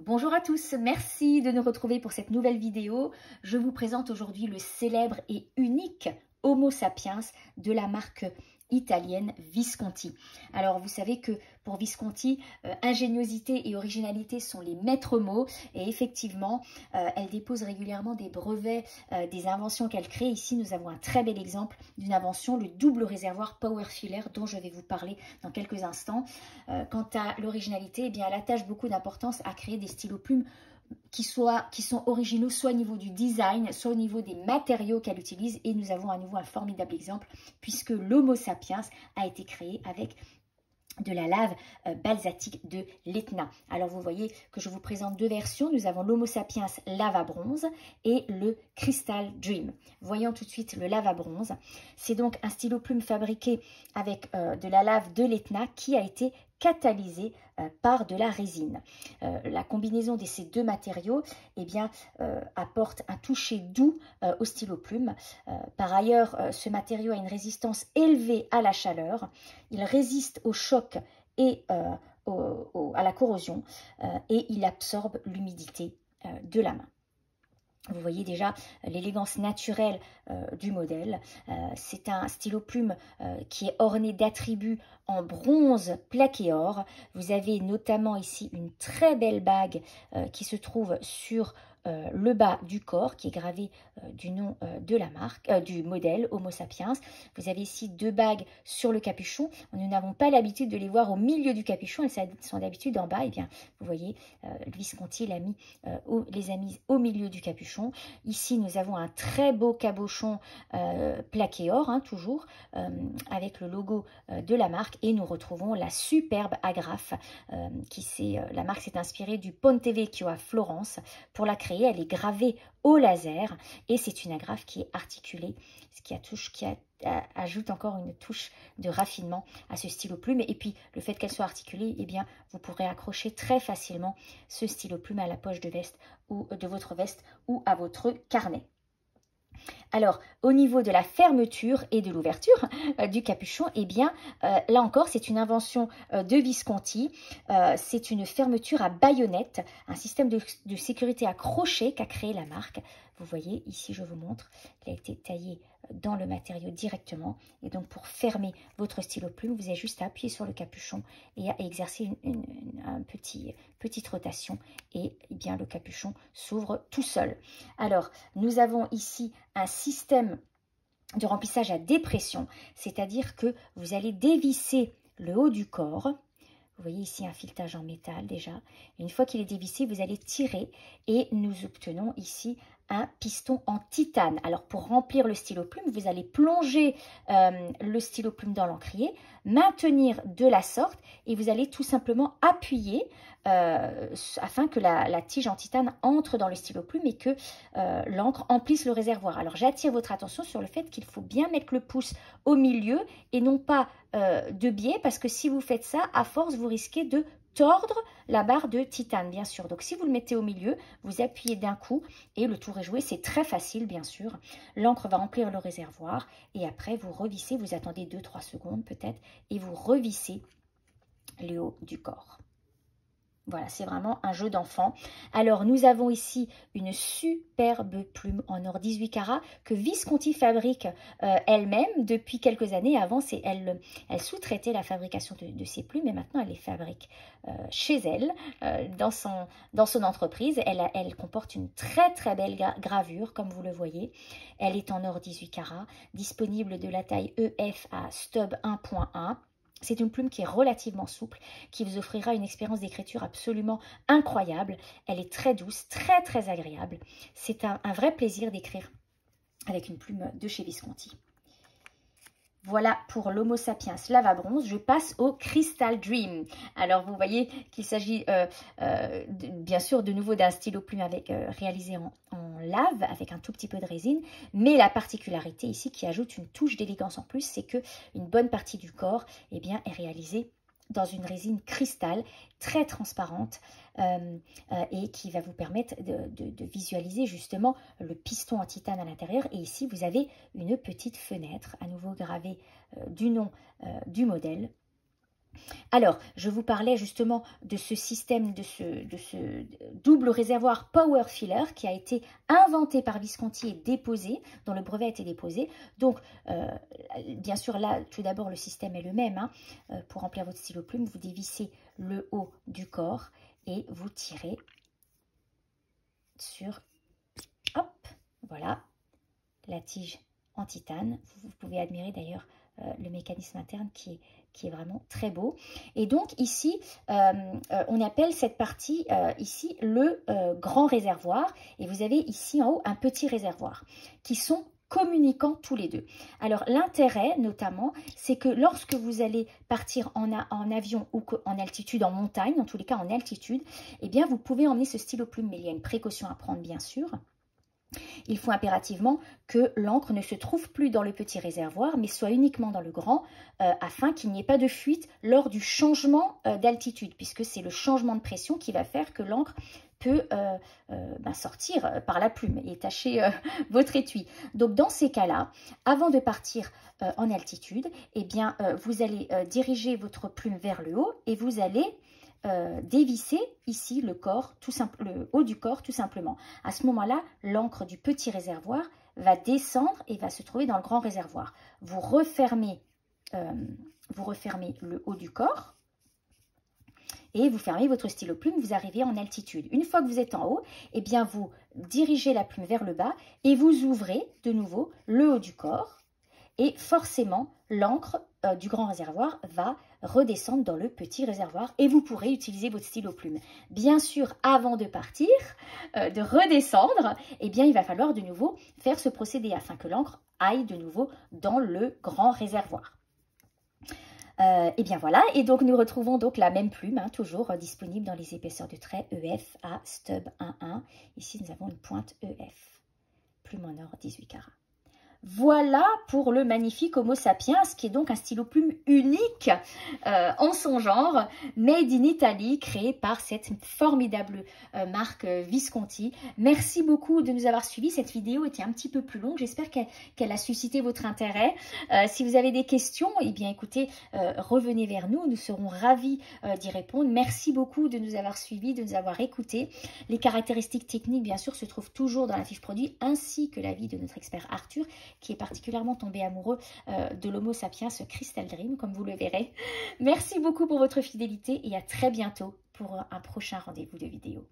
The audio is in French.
Bonjour à tous, merci de nous retrouver pour cette nouvelle vidéo. Je vous présente aujourd'hui le célèbre et unique Homo sapiens de la marque italienne Visconti. Alors vous savez que pour Visconti, ingéniosité et originalité sont les maîtres mots et effectivement, elle dépose régulièrement des brevets des inventions qu'elle crée. Ici, nous avons un très bel exemple d'une invention, le double réservoir Power Filler dont je vais vous parler dans quelques instants. Quant à l'originalité, eh bien, elle attache beaucoup d'importance à créer des stylos plumes qui sont originaux, soit au niveau du design, soit au niveau des matériaux qu'elle utilise. Et nous avons à nouveau un formidable exemple, puisque l'Homo sapiens a été créé avec de la lave basaltique de l'Etna. Alors vous voyez que je vous présente deux versions. Nous avons l'Homo sapiens lava bronze et le Crystal Dream. Voyons tout de suite le lava bronze. C'est donc un stylo plume fabriqué avec de la lave de l'Etna qui a été catalysé par de la résine. La combinaison de ces deux matériaux eh bien, apporte un toucher doux au stylo plume. Par ailleurs, ce matériau a une résistance élevée à la chaleur. Il résiste au choc et à la corrosion et il absorbe l'humidité de la main. Vous voyez déjà l'élégance naturelle du modèle. C'est un stylo plume qui est orné d'attributs en bronze plaqué or. Vous avez notamment ici une très belle bague qui se trouve sur le bas du corps, qui est gravé du nom de la marque, du modèle Homo sapiens. Vous avez ici deux bagues sur le capuchon. Nous n'avons pas l'habitude de les voir au milieu du capuchon, elles sont d'habitude en bas. Et bien, vous voyez, Visconti les a mis au milieu du capuchon. Ici, nous avons un très beau cabochon plaqué or, toujours, avec le logo de la marque. Et nous retrouvons la superbe agrafe. La marque s'est inspirée du Ponte Vecchio à Florence pour la créer. Elle est gravée au laser et c'est une agrafe qui est articulée, ce qui ajoute encore une touche de raffinement à ce stylo plume. Et puis le fait qu'elle soit articulée, eh bien, vous pourrez accrocher très facilement ce stylo plume à la poche de veste ou de votre veste ou à votre carnet. Alors, au niveau de la fermeture et de l'ouverture du capuchon, eh bien, là encore, c'est une invention de Visconti. C'est une fermeture à baïonnette, un système de sécurité à crochet qu'a créé la marque. Vous voyez, ici, je vous montre, il a été taillé dans le matériau directement. Et donc, pour fermer votre stylo plume, vous avez juste à appuyer sur le capuchon et à exercer une petite rotation. Et eh bien, le capuchon s'ouvre tout seul. Alors, nous avons ici un système de remplissage à dépression, c'est-à-dire que vous allez dévisser le haut du corps. Vous voyez ici un filetage en métal déjà. Une fois qu'il est dévissé, vous allez tirer et nous obtenons ici un piston en titane. Alors pour remplir le stylo plume, vous allez plonger le stylo plume dans l'encrier, maintenir de la sorte et vous allez tout simplement appuyer afin que la tige en titane entre dans le stylo plume et que l'encre emplisse le réservoir. Alors j'attire votre attention sur le fait qu'il faut bien mettre le pouce au milieu et non pas de biais, parce que si vous faites ça, à force, vous risquez de tordre la barre de titane, bien sûr. Donc, si vous le mettez au milieu, vous appuyez d'un coup et le tour est joué. C'est très facile, bien sûr. L'encre va remplir le réservoir et après, vous revissez. Vous attendez 2-3 secondes peut-être et vous revissez le haut du corps. Voilà, c'est vraiment un jeu d'enfant. Alors, nous avons ici une superbe plume en or 18 carats que Visconti fabrique elle-même depuis quelques années. Avant, elle sous-traitait la fabrication de ces plumes et maintenant, elle les fabrique chez elle, dans son entreprise. Elle comporte une très, très belle gravure, comme vous le voyez. Elle est en or 18 carats, disponible de la taille EF à stub 1.1. C'est une plume qui est relativement souple, qui vous offrira une expérience d'écriture absolument incroyable. Elle est très douce, très très agréable. C'est un vrai plaisir d'écrire avec une plume de chez Visconti. Voilà pour l'Homo sapiens lava bronze. Je passe au Crystal Dream. Alors vous voyez qu'il s'agit bien sûr de nouveau d'un stylo plume réalisé en lave avec un tout petit peu de résine. Mais la particularité ici qui ajoute une touche d'élégance en plus, c'est que une bonne partie du corps eh bien, est réalisée dans une résine cristal très transparente et qui va vous permettre de visualiser justement le piston en titane à l'intérieur. Et ici, vous avez une petite fenêtre, à nouveau gravée du nom du modèle. Alors, je vous parlais justement de ce système, de ce double réservoir Power Filler qui a été inventé par Visconti et déposé, dont le brevet a été déposé. Donc, bien sûr, là, tout d'abord, le système est le même. Hein. Pour remplir votre stylo plume, vous dévissez le haut du corps et vous tirez sur, hop, voilà, la tige en titane. Vous pouvez admirer d'ailleurs le mécanisme interne qui est vraiment très beau. Et donc ici, on appelle cette partie ici le grand réservoir. Et vous avez ici en haut un petit réservoir qui sont communicants tous les deux. Alors l'intérêt notamment, c'est que lorsque vous allez partir en avion ou en altitude, en montagne, en tous les cas en altitude, eh bien vous pouvez emmener ce stylo plume, mais il y a une précaution à prendre bien sûr. Il faut impérativement que l'encre ne se trouve plus dans le petit réservoir, mais soit uniquement dans le grand, afin qu'il n'y ait pas de fuite lors du changement d'altitude, puisque c'est le changement de pression qui va faire que l'encre peut sortir par la plume et tacher votre étui. Donc dans ces cas-là, avant de partir en altitude, eh bien, vous allez diriger votre plume vers le haut et vous allez dévisser ici le haut du corps tout simplement. À ce moment-là, l'encre du petit réservoir va descendre et va se trouver dans le grand réservoir. Vous refermez le haut du corps et vous fermez votre stylo plume, vous arrivez en altitude. Une fois que vous êtes en haut, eh bien vous dirigez la plume vers le bas et vous ouvrez de nouveau le haut du corps et forcément l'encre du grand réservoir va redescendre dans le petit réservoir et vous pourrez utiliser votre stylo plume. Bien sûr, avant de partir, de redescendre, eh bien, il va falloir de nouveau faire ce procédé afin que l'encre aille de nouveau dans le grand réservoir. Et bien voilà, et donc nous retrouvons donc la même plume, hein, toujours disponible dans les épaisseurs de trait EF à stub 1.1. Ici, nous avons une pointe EF, plume en or 18 carats. Voilà pour le magnifique Homo sapiens, qui est donc un stylo plume unique en son genre, made in Italy, créé par cette formidable marque Visconti. Merci beaucoup de nous avoir suivis. Cette vidéo était un petit peu plus longue. J'espère qu'elle a suscité votre intérêt. Si vous avez des questions, eh bien écoutez, revenez vers nous. Nous serons ravis d'y répondre. Merci beaucoup de nous avoir suivis, de nous avoir écoutés. Les caractéristiques techniques, bien sûr, se trouvent toujours dans la fiche produit, ainsi que l'avis de notre expert Arthur, qui est particulièrement tombé amoureux de l'Homo sapiens Crystal Dream, comme vous le verrez. Merci beaucoup pour votre fidélité et à très bientôt pour un prochain rendez-vous de vidéo.